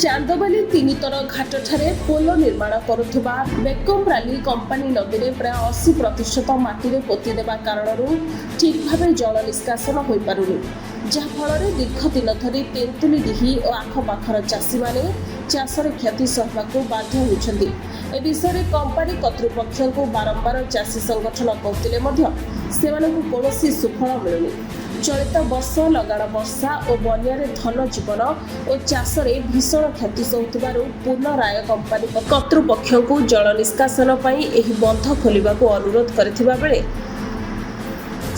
ଚାନ୍ଦବାଲି ତିନିତର ଘାଟଠାରେ ପୋଲ ନିର୍ମାଣ କରୁଥିବା ବେକମରାଲି କମ୍ପାନୀ ନଦୀରେ ପ୍ରାୟ 80% ମାଟିରେ ପୋତି ଦେବା କାରଣରୁ ଠିକ୍ ଭାବେ ଜଳ ନିଷ୍କାସନ ହୋଇପାରୁନି, ଯାହାଫଳରେ ଦୀର୍ଘ ଦିନ ଧରି ତେନ୍ତୁଲିଡିହି ଓ ଆଖପାଖର ଚାଷୀମାନେ ଚାଷରେ କ୍ଷତି ସହିବାକୁ ବାଧ୍ୟ ହେଉଛନ୍ତି। ଏ ବିଷୟରେ କମ୍ପାନୀ କର୍ତ୍ତୃପକ୍ଷଙ୍କୁ ବାରମ୍ବାର ଚାଷୀ ସଂଗଠନ କହୁଥିଲେ ମଧ୍ୟ ସେମାନଙ୍କୁ କୌଣସି ସୁଫଳ ମିଳୁନି। ଚଳିତ ବର୍ଷ ଲଗାଣ ବର୍ଷା ଓ ବନ୍ୟାରେ ଧନ ଜୀବନ ଓ ଚାଷରେ ଭୀଷଣ କ୍ଷତି ସହୁଥିବାରୁ ପୁନରାୟ କମ୍ପାନୀ କର୍ତ୍ତୃପକ୍ଷଙ୍କୁ ଜଳ ନିଷ୍କାସନ ପାଇଁ ଏହି ବନ୍ଧ ଖୋଲିବାକୁ ଅନୁରୋଧ କରିଥିବା ବେଳେ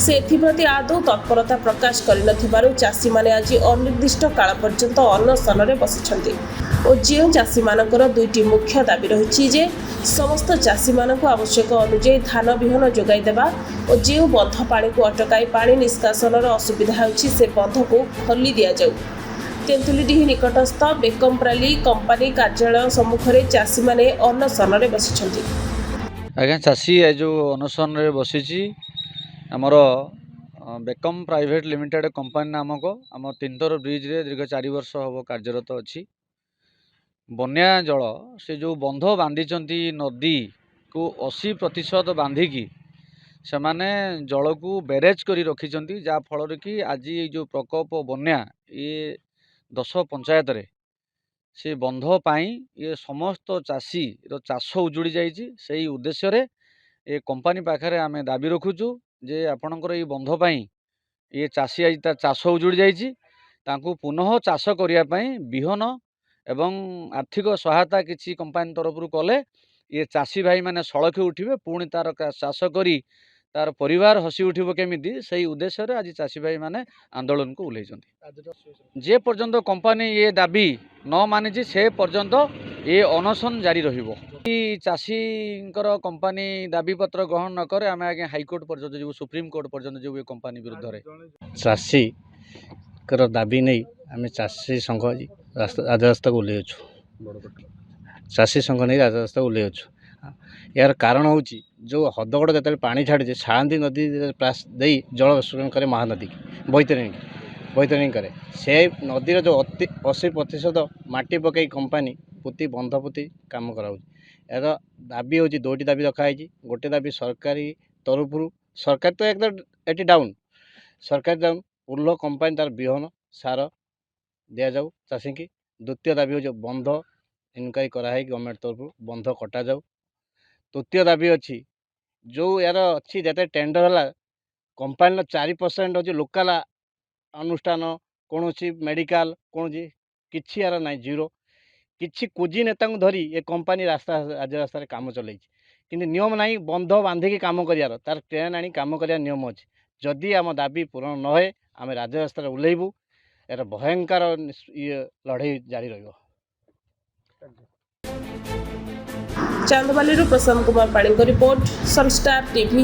ସେ ଏଥିପ୍ରତି ଆଦୌ ତତ୍ପରତା ପ୍ରକାଶ କରିନଥିବାରୁ ଚାଷୀମାନେ ଆଜି ଅନିର୍ଦ୍ଦିଷ୍ଟ କାଳ ପର୍ଯ୍ୟନ୍ତ ଅନଶନରେ ବସିଛନ୍ତି ଓ ଯେଉଁ ଚାଷୀମାନଙ୍କର ଦୁଇଟି ମୁଖ୍ୟ ଦାବି ରହିଛି ଯେ ସମସ୍ତ ଚାଷୀମାନଙ୍କୁ ଆବଶ୍ୟକ ଅନୁଯାୟୀ ଧାନ ବିହନ ଯୋଗାଇ ଦେବା ଓ ଯେଉଁ ବନ୍ଧ ପାଣିକୁ ଅଟକାଇ ପାଣି ନିଷ୍କାସନର ଅସୁବିଧା ହେଉଛି ସେ ବନ୍ଧକୁ ଖୋଲି ଦିଆଯାଉ। ତେନ୍ତୁଲିଡିହି ନିକଟସ୍ଥ ବେକମରାଲି କମ୍ପାନୀ କାର୍ଯ୍ୟାଳୟ ସମ୍ମୁଖରେ ଚାଷୀମାନେ ଅନଶନରେ ବସିଛନ୍ତି। ଆଜ୍ଞା, ଚାଷୀ ଏ ଯେଉଁ ଅନଶନରେ ବସିଛି ଆମର ବେକମ ପ୍ରାଇଭେଟ ଲିମିଟେଡ କମ୍ପାନୀ ନାମକ ଆମ ତିନିତର ବ୍ରିଜ୍ରେ ଦୀର୍ଘ 4 ବର୍ଷ ହେବ କାର୍ଯ୍ୟରତ ଅଛି। ବନ୍ୟା ଜଳ ସେ ଯେଉଁ ବନ୍ଧ ବାନ୍ଧିଛନ୍ତି ନଦୀକୁ 80% ବାନ୍ଧିକି ସେମାନେ ଜଳକୁ ବ୍ୟାରେଜ୍ କରି ରଖିଛନ୍ତି, ଯାହାଫଳରେ କି ଆଜି ଏଇ ଯେଉଁ ପ୍ରକୋପ ବନ୍ୟା ଇଏ 10 ପଞ୍ଚାୟତରେ ସେ ବନ୍ଧ ପାଇଁ ଇଏ ସମସ୍ତ ଚାଷୀର ଚାଷ ଉଜୁଡ଼ି ଯାଇଛି। ସେଇ ଉଦ୍ଦେଶ୍ୟରେ ଏ କମ୍ପାନୀ ପାଖରେ ଆମେ ଦାବି ରଖୁଛୁ ଯେ ଆପଣଙ୍କର ଏଇ ବନ୍ଧ ପାଇଁ ଇଏ ଚାଷୀ ଆଜି ତା ଚାଷ ଉଜୁଡ଼ି ଯାଇଛି, ତାଙ୍କୁ ପୁନଃ ଚାଷ କରିବା ପାଇଁ ବିହନ ଏବଂ ଆର୍ଥିକ ସହାୟତା କିଛି କମ୍ପାନୀ ତରଫରୁ କଲେ ଇଏ ଚାଷୀ ଭାଇମାନେ ସଳଖି ଉଠିବେ, ପୁଣି ତାର ଚାଷ କରି ତାର ପରିବାର ହସି ଉଠିବ କେମିତି, ସେଇ ଉଦ୍ଦେଶ୍ୟରେ ଆଜି ଚାଷୀ ଭାଇମାନେ ଆନ୍ଦୋଳନକୁ ଓହ୍ଲେଇଛନ୍ତି। ଯେ ପର୍ଯ୍ୟନ୍ତ କମ୍ପାନୀ ଏ ଦାବି ନ ମାନିଛି ସେ ପର୍ଯ୍ୟନ୍ତ ଏ ଅନଶନ ଜାରି ରହିବ। ଚାଷୀଙ୍କର କମ୍ପାନୀ ଦାବିପତ୍ର ଗ୍ରହଣ ନ କରେ ଆମେ ଆଜ୍ଞା ହାଇକୋର୍ଟ ପର୍ଯ୍ୟନ୍ତ ଯିବୁ, ସୁପ୍ରିମକୋର୍ଟ ପର୍ଯ୍ୟନ୍ତ ଯିବୁ ଏ କମ୍ପାନୀ ବିରୁଦ୍ଧରେ। ଚାଷୀଙ୍କର ଦାବି ନେଇ ଆମେ ଚାଷୀ ସଂଘ ରାଜରାସ୍ତାକୁ ଓହ୍ଲେଇଛୁ। ଚାଷୀ ସଂଘ ନେଇ ରାଜରାସ୍ତାକୁ ଓହ୍ଲେଇଛୁ। ଏହାର କାରଣ ହେଉଛି ଯେଉଁ ହଦଗଡ଼ ଯେତେବେଳେ ପାଣି ଛାଡ଼ିছে ସାଳନ୍ଦୀ ନଦୀ ଦେଇ ଜଳ ଶୋଷଣ କରେ ମହାନଦୀ ବୈତରଣୀ କରେ। ସେ ନଦୀର ଯେଉଁ 80% ମାଟି ପକାଇ କମ୍ପାନୀ ପୋତି ବନ୍ଧ ପୋତି କାମ କରାଉଛି। ଏହାର ଦାବି ହେଉଛି ଦୁଇଟି ଦାବି ରଖାହେଇଛି। ଗୋଟେ ଦାବି ସରକାରୀ ତରଫରୁ, ସରକାର ତ ଏକଦମ ଏଠି ଡାଉନ୍, ସରକାରୀ ଡାଉନ୍, ପୋଲ କମ୍ପାନୀ ତାର ବିହନ ସାର ଦିଆଯାଉ ଚାଷୀକି। ଦ୍ୱିତୀୟ ଦାବି ହେଉଛି ବନ୍ଧ ଇନକ୍ୱାରି କରାହେଇ ଗଭର୍ଣ୍ଣମେଣ୍ଟ ତରଫରୁ ବନ୍ଧ କଟାଯାଉ। ତୃତୀୟ ଦାବି ଅଛି ଯେଉଁ ଏହାର ଅଛି ଯେତେ ଟେଣ୍ଡର ହେଲା କମ୍ପାନୀର 4% ହେଉଛି ଲୋକାଲ ଅନୁଷ୍ଠାନ, କୌଣସି ମେଡ଼ିକାଲ କୌଣସି କିଛି ଏହାର ନାହିଁ, ଜିରୋ। କିଛି କୁଜି ନେତାଙ୍କୁ ଧରି ଏ କମ୍ପାନୀ ରାଜରାସ୍ତାରେ କାମ ଚଲେଇଛି, କିନ୍ତୁ ନିୟମ ନାହିଁ ବନ୍ଧ ବାନ୍ଧିକି କାମ କରିବାର, ତାର ଟ୍ରେନ୍ ଆଣି କାମ କରିବାର ନିୟମ ଅଛି। ଯଦି ଆମ ଦାବି ପୂରଣ ନ ହୁଏ ଆମେ ରାଜରାସ୍ତାରେ ଓହ୍ଲେଇବୁ। ଏହାର ଭୟଙ୍କର ଲଢ଼େଇ ଜାରି ରହିବ। ଚାନ୍ଦବାଲିରୁ ପ୍ରଶାନ୍ତ କୁମାର ପାଣିଙ୍କ ରିପୋର୍ଟ, ସନଷ୍ଟାର ଟିଭି।